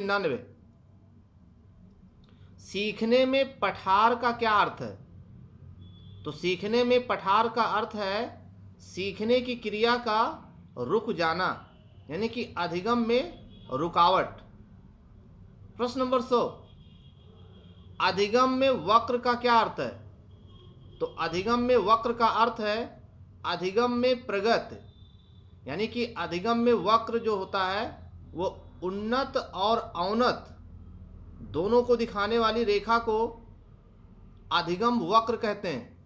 99। सीखने में पठार का क्या अर्थ है? तो सीखने में पठार का अर्थ है सीखने की क्रिया का रुक जाना, यानी कि अधिगम में रुकावट। प्रश्न नंबर 100, अधिगम में वक्र का क्या अर्थ है? तो अधिगम में वक्र का अर्थ है अधिगम में प्रगति, यानी कि अधिगम में वक्र जो होता है वो उन्नत और अवनत दोनों को दिखाने वाली रेखा को अधिगम वक्र कहते हैं।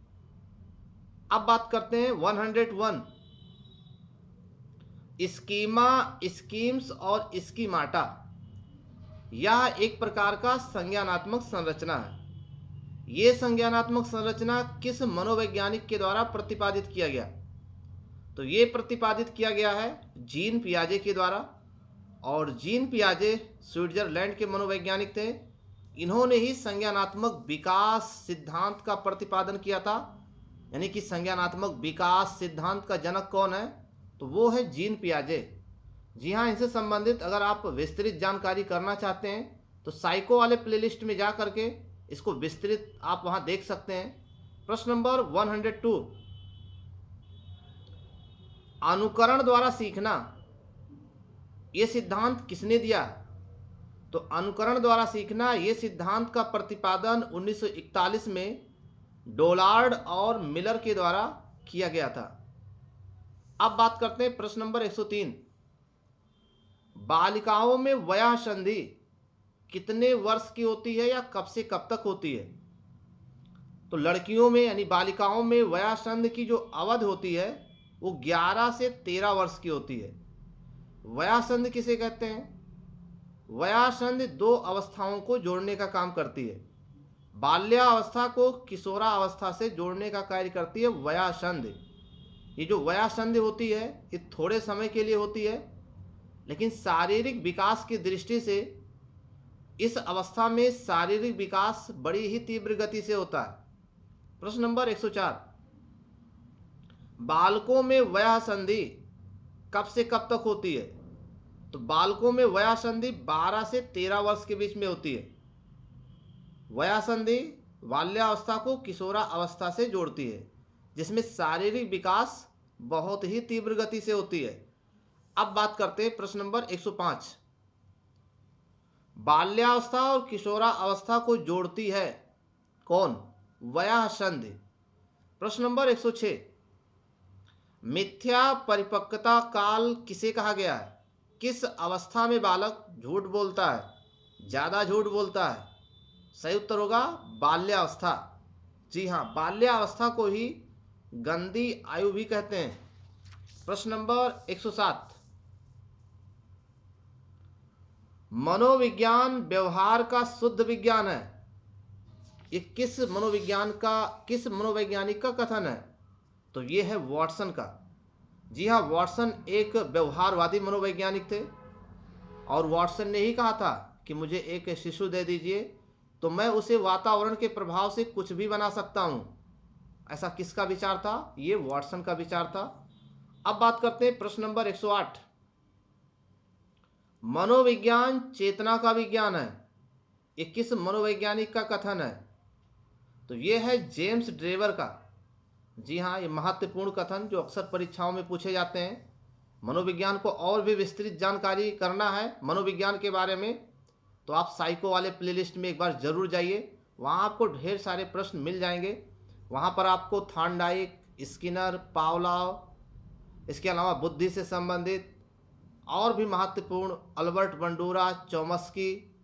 अब बात करते हैं 101, स्कीमा, स्कीम्स और स्कीमाटा। यह एक प्रकार का संज्ञानात्मक संरचना है। ये संज्ञानात्मक संरचना किस मनोवैज्ञानिक के द्वारा प्रतिपादित किया गया? तो ये प्रतिपादित किया गया है जीन पियाजे के द्वारा, और जीन पियाजे स्विट्जरलैंड के मनोवैज्ञानिक थे। इन्होंने ही संज्ञानात्मक विकास सिद्धांत का प्रतिपादन किया था, यानी कि संज्ञानात्मक विकास सिद्धांत का जनक कौन है? तो वो है जीन पियाजे। जी हाँ, इनसे संबंधित अगर आप विस्तृत जानकारी करना चाहते हैं तो साइको वाले प्लेलिस्ट में जा करके इसको विस्तृत आप वहाँ देख सकते हैं। प्रश्न नंबर 102, अनुकरण द्वारा सीखना, ये सिद्धांत किसने दिया? तो अनुकरण द्वारा सीखना ये सिद्धांत का प्रतिपादन 1941 में डोलार्ड और मिलर के द्वारा किया गया था। अब बात करते हैं प्रश्न नंबर 103, बालिकाओं में वयः संधि कितने वर्ष की होती है या कब से कब तक होती है? तो लड़कियों में यानी बालिकाओं में वयः संधि की जो अवधि होती है वो 11 से 13 वर्ष की होती है। वयः संधि किसे कहते हैं? वयः संधि दो अवस्थाओं को जोड़ने का काम करती है। बाल्यावस्था को किशोरावस्था से जोड़ने का कार्य करती है वयः संधि। ये जो वयः संधि होती है ये थोड़े समय के लिए होती है, लेकिन शारीरिक विकास की दृष्टि से इस अवस्था में शारीरिक विकास बड़ी ही तीव्र गति से होता है। प्रश्न नंबर 104, बालकों में वयः संधि कब से कब तक होती है? तो बालकों में वयः संधि 12 से 13 वर्ष के बीच में होती है। वयः संधि बाल्यावस्था को किशोरावस्था से जोड़ती है, जिसमें शारीरिक विकास बहुत ही तीव्र गति से होती है। अब बात करते हैं प्रश्न नंबर 105, बाल्यावस्था और किशोरावस्था को जोड़ती है कौन? वयः संधि। प्रश्न नंबर 106, मिथ्या परिपक्वता काल किसे कहा गया है? किस अवस्था में बालक झूठ बोलता है, ज़्यादा झूठ बोलता है? सही उत्तर होगा बाल्यावस्था। जी हाँ, बाल्यावस्था को ही गंदी आयु भी कहते हैं। प्रश्न नंबर 107, मनोविज्ञान व्यवहार का शुद्ध विज्ञान है। ये किस मनोवैज्ञानिक का कथन है? तो ये है वॉटसन का। जी हाँ, वॉटसन एक व्यवहारवादी मनोवैज्ञानिक थे, और वॉटसन ने ही कहा था कि मुझे एक शिशु दे दीजिए तो मैं उसे वातावरण के प्रभाव से कुछ भी बना सकता हूँ। ऐसा किसका विचार था? ये वॉटसन का विचार था। अब बात करते हैं प्रश्न नंबर 108, मनोविज्ञान चेतना का विज्ञान है। ये किस मनोवैज्ञानिक का कथन है? तो ये है जेम्स ड्रेवर का। जी हाँ, ये महत्वपूर्ण कथन जो अक्सर परीक्षाओं में पूछे जाते हैं। मनोविज्ञान को और भी विस्तृत जानकारी करना है मनोविज्ञान के बारे में तो आप साइको वाले प्लेलिस्ट में एक बार ज़रूर जाइए, वहाँ आपको ढेर सारे प्रश्न मिल जाएंगे। वहाँ पर आपको थॉर्नडाइक, स्किनर, पावलोव, इसके अलावा बुद्धि से संबंधित और भी महत्वपूर्ण अल्बर्ट बंडूरा, चॉम्स्की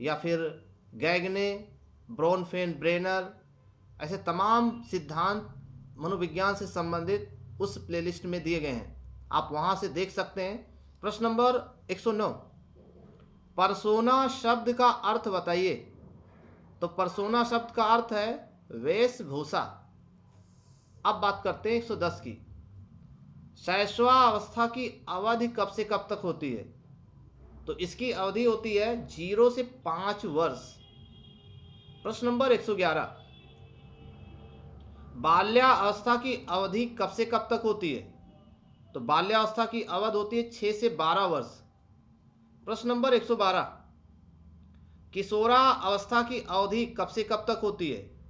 या फिर गैगने, ब्रोनफेन ब्रेनर, ऐसे तमाम सिद्धांत मनोविज्ञान से संबंधित उस प्लेलिस्ट में दिए गए हैं, आप वहाँ से देख सकते हैं। प्रश्न नंबर 109, पर्सोना शब्द का अर्थ बताइए। तो पर्सोना शब्द का अर्थ है वेशभूषा। अब बात करते हैं 110 की, शैशवावस्था की अवधि कब से कब तक होती है? तो इसकी अवधि होती है 0 से 5 वर्ष। प्रश्न नंबर 111, बाल्यावस्था की अवधि कब से कब तक होती है? तो बाल्यावस्था की अवधि होती है 6 से 12 वर्ष। प्रश्न नंबर 112, किशोरा अवस्था की अवधि कब से कब तक होती है?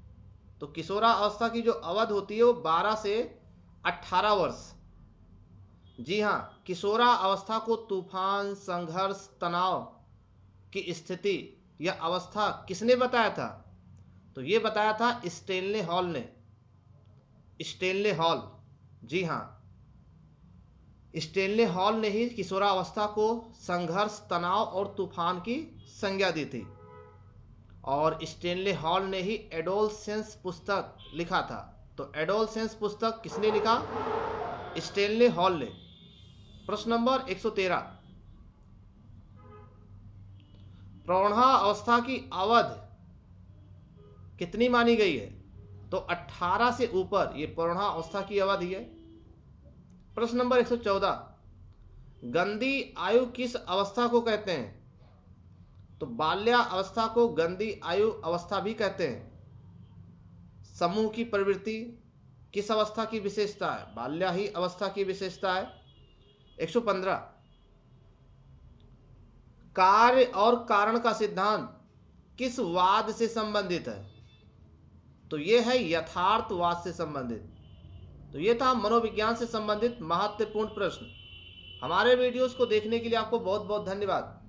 तो किशोरा अवस्था की जो अवधि होती है वो 12 से 18 वर्ष। जी हाँ, किशोरा अवस्था को तूफान, संघर्ष, तनाव की स्थिति या अवस्था किसने बताया था? तो ये बताया था स्टेनले हॉल ने। स्टेनले हॉल, जी हाँ, स्टेनले हॉल ने ही किशोरावस्था को संघर्ष, तनाव और तूफान की संज्ञा दी थी। और स्टेनले हॉल ने ही एडोलसेंस पुस्तक लिखा था। तो एडोलसेंस पुस्तक किसने लिखा? स्टेनले हॉल ने। प्रश्न नंबर 113, प्रौढ़ावस्था की अवधि कितनी मानी गई है? तो 18 से ऊपर ये प्रौढ़ावस्था की अवधि है। प्रश्न नंबर 114, गंदी आयु किस अवस्था को कहते हैं? तो बाल्यावस्था को गंदी आयु अवस्था भी कहते हैं। समूह की प्रवृत्ति किस अवस्था की विशेषता है? बाल्या ही अवस्था की विशेषता है। 115, कार्य और कारण का सिद्धांत किस वाद से संबंधित है? तो यह है यथार्थवाद से संबंधित। तो ये था मनोविज्ञान से संबंधित महत्वपूर्ण प्रश्न। हमारे वीडियोस को देखने के लिए आपको बहुत बहुत धन्यवाद।